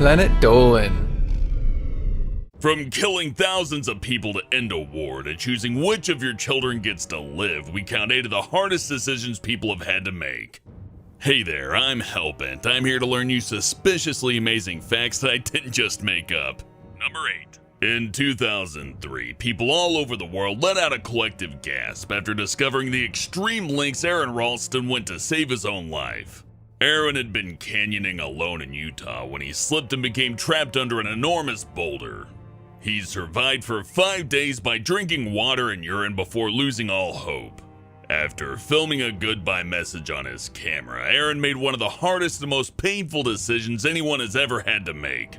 planet Dolan. From killing thousands of people to end a war to choosing which of your children gets to live, we count 8 of the hardest decisions people have had to make. Hey there, I'm Hellbent. I'm here to learn you suspiciously amazing facts that I didn't just make up. Number 8. In 2003, people all over the world let out a collective gasp after discovering the extreme lengths Aron Ralston went to save his own life. Aron had been canyoning alone in Utah when he slipped and became trapped under an enormous boulder. He survived for 5 days by drinking water and urine before losing all hope. After filming a goodbye message on his camera, Aron made one of the hardest and most painful decisions anyone has ever had to make.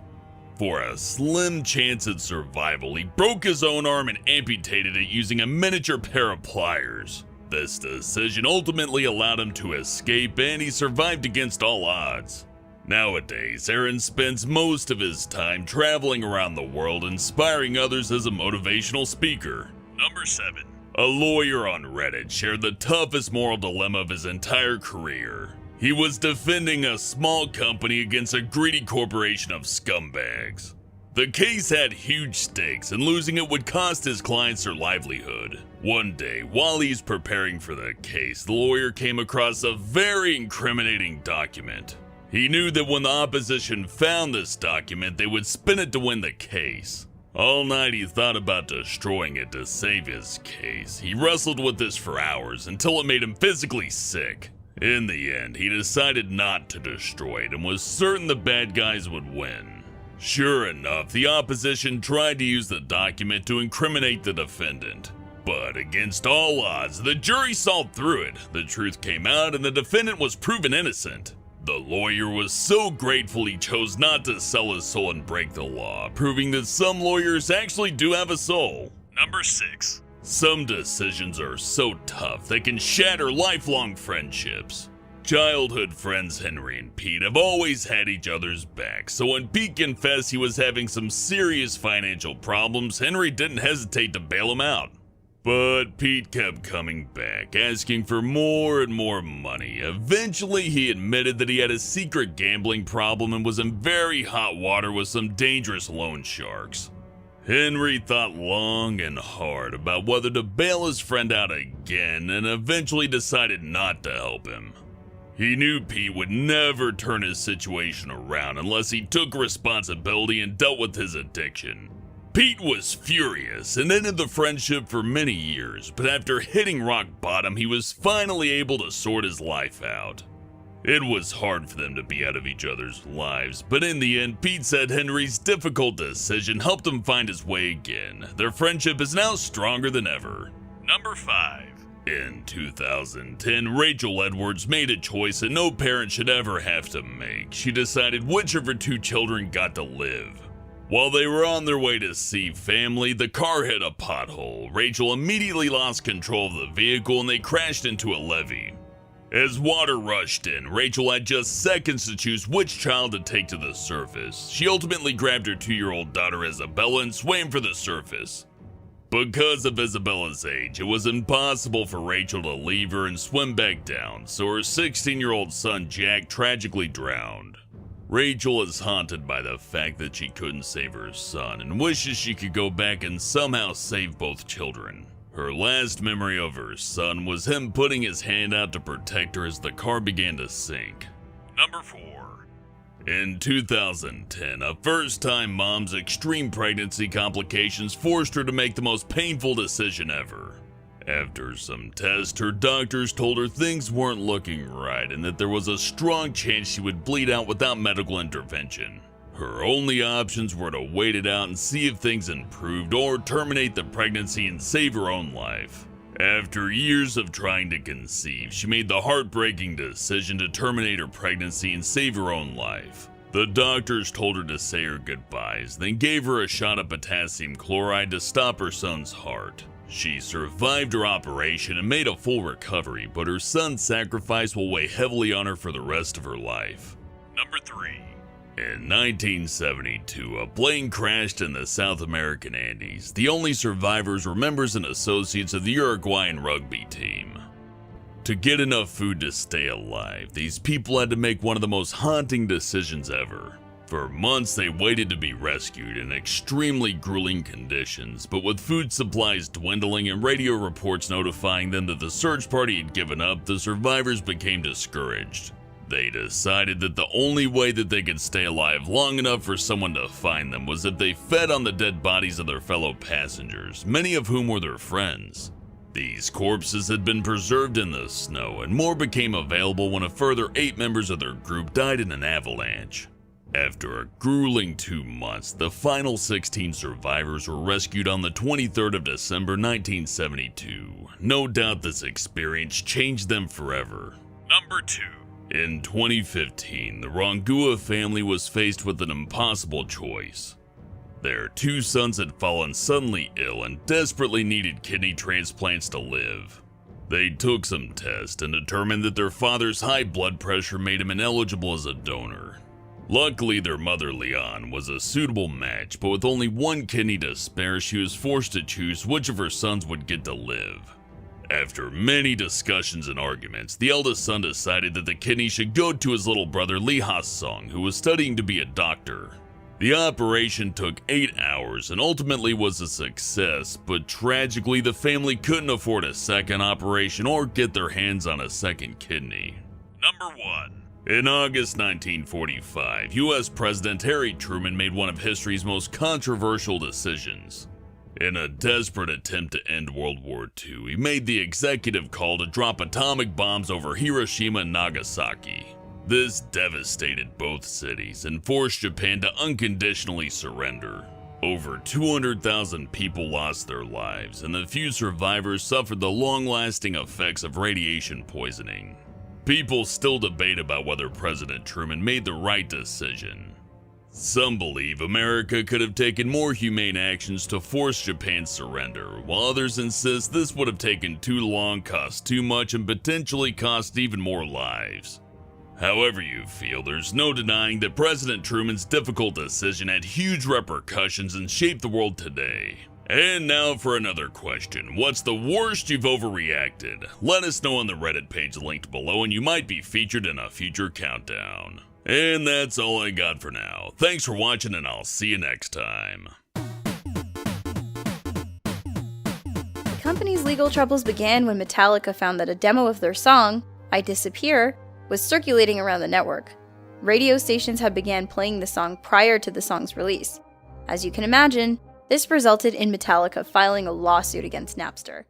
For a slim chance at survival, he broke his own arm and amputated it using a miniature pair of pliers. This decision ultimately allowed him to escape, and he survived against all odds. Nowadays, Aron spends most of his time traveling around the world inspiring others as a motivational speaker. Number 7. A lawyer on Reddit shared the toughest moral dilemma of his entire career. He was defending a small company against a greedy corporation of scumbags. The case had huge stakes, and losing it would cost his clients their livelihood. One day, while he's preparing for the case, the lawyer came across a very incriminating document. He knew that when the opposition found this document, they would spin it to win the case. All night he thought about destroying it to save his case. He wrestled with this for hours until it made him physically sick. In the end, he decided not to destroy it and was certain the bad guys would win. Sure enough, the opposition tried to use the document to incriminate the defendant. But against all odds, the jury saw through it. The truth came out and the defendant was proven innocent. The lawyer was so grateful he chose not to sell his soul and break the law, proving that some lawyers actually do have a soul. Number 6. Some decisions are so tough they can shatter lifelong friendships. Childhood friends Henry and Pete have always had each other's backs, so when Pete confessed he was having some serious financial problems, Henry didn't hesitate to bail him out. But Pete kept coming back, asking for more and more money. Eventually, he admitted that he had a secret gambling problem and was in very hot water with some dangerous loan sharks. Henry thought long and hard about whether to bail his friend out again and eventually decided not to help him. He knew Pete would never turn his situation around unless he took responsibility and dealt with his addiction. Pete was furious and ended the friendship for many years, but after hitting rock bottom, he was finally able to sort his life out. It was hard for them to be out of each other's lives, but in the end, Pete said Henry's difficult decision helped him find his way again. Their friendship is now stronger than ever. Number 5. In 2010, Rachel Edwards made a choice that no parent should ever have to make. She decided which of her 2 children got to live. While they were on their way to see family, the car hit a pothole. Rachel immediately lost control of the vehicle and they crashed into a levee. As water rushed in, Rachel had just seconds to choose which child to take to the surface. She ultimately grabbed her 2-year-old daughter Isabella and swam for the surface. Because of Isabella's age, it was impossible for Rachel to leave her and swim back down, so her 16-year-old son Jack tragically drowned. Rachel is haunted by the fact that she couldn't save her son and wishes she could go back and somehow save both children. Her last memory of her son was him putting his hand out to protect her as the car began to sink. Number 4. In 2010, a first-time mom's extreme pregnancy complications forced her to make the most painful decision ever. After some tests, her doctors told her things weren't looking right and that there was a strong chance she would bleed out without medical intervention. Her only options were to wait it out and see if things improved or terminate the pregnancy and save her own life. After years of trying to conceive, she made the heartbreaking decision to terminate her pregnancy and save her own life. The doctors told her to say her goodbyes, then gave her a shot of potassium chloride to stop her son's heart. She survived her operation and made a full recovery, but her son's sacrifice will weigh heavily on her for the rest of her life. Number 3. In 1972, a plane crashed in the South American Andes. The only survivors were members and associates of the Uruguayan rugby team. To get enough food to stay alive, these people had to make one of the most haunting decisions ever. For months, they waited to be rescued in extremely grueling conditions, but with food supplies dwindling and radio reports notifying them that the search party had given up, the survivors became discouraged. They decided that the only way that they could stay alive long enough for someone to find them was if they fed on the dead bodies of their fellow passengers, many of whom were their friends. These corpses had been preserved in the snow, and more became available when a further 8 members of their group died in an avalanche. After a grueling 2 months, the final 16 survivors were rescued on the 23rd of December 1972. No doubt this experience changed them forever. Number 2. In 2015, the Rangua family was faced with an impossible choice. Their 2 sons had fallen suddenly ill and desperately needed kidney transplants to live. They took some tests and determined that their father's high blood pressure made him ineligible as a donor. Luckily, their mother, Leon, was a suitable match, but with only 1 kidney to spare, she was forced to choose which of her sons would get to live. After many discussions and arguments, the eldest son decided that the kidney should go to his little brother Lee Ha-sung, who was studying to be a doctor. The operation took 8 hours and ultimately was a success, but tragically the family couldn't afford a second operation or get their hands on a second kidney. Number 1. In August 1945, U.S. President Harry Truman made one of history's most controversial decisions. In a desperate attempt to end World War II, he made the executive call to drop atomic bombs over Hiroshima and Nagasaki. This devastated both cities and forced Japan to unconditionally surrender. Over 200,000 people lost their lives, and the few survivors suffered the long-lasting effects of radiation poisoning. People still debate about whether President Truman made the right decision. Some believe America could have taken more humane actions to force Japan's surrender, while others insist this would have taken too long, cost too much, and potentially cost even more lives. However you feel, there's no denying that President Truman's difficult decision had huge repercussions and shaped the world today. And now for another question. What's the worst you've overreacted? Let us know on the Reddit page linked below and you might be featured in a future countdown. And that's all I got for now. Thanks for watching and I'll see you next time. The company's legal troubles began when Metallica found that a demo of their song, I Disappear, was circulating around the network. Radio stations had began playing the song prior to the song's release. As you can imagine, this resulted in Metallica filing a lawsuit against Napster.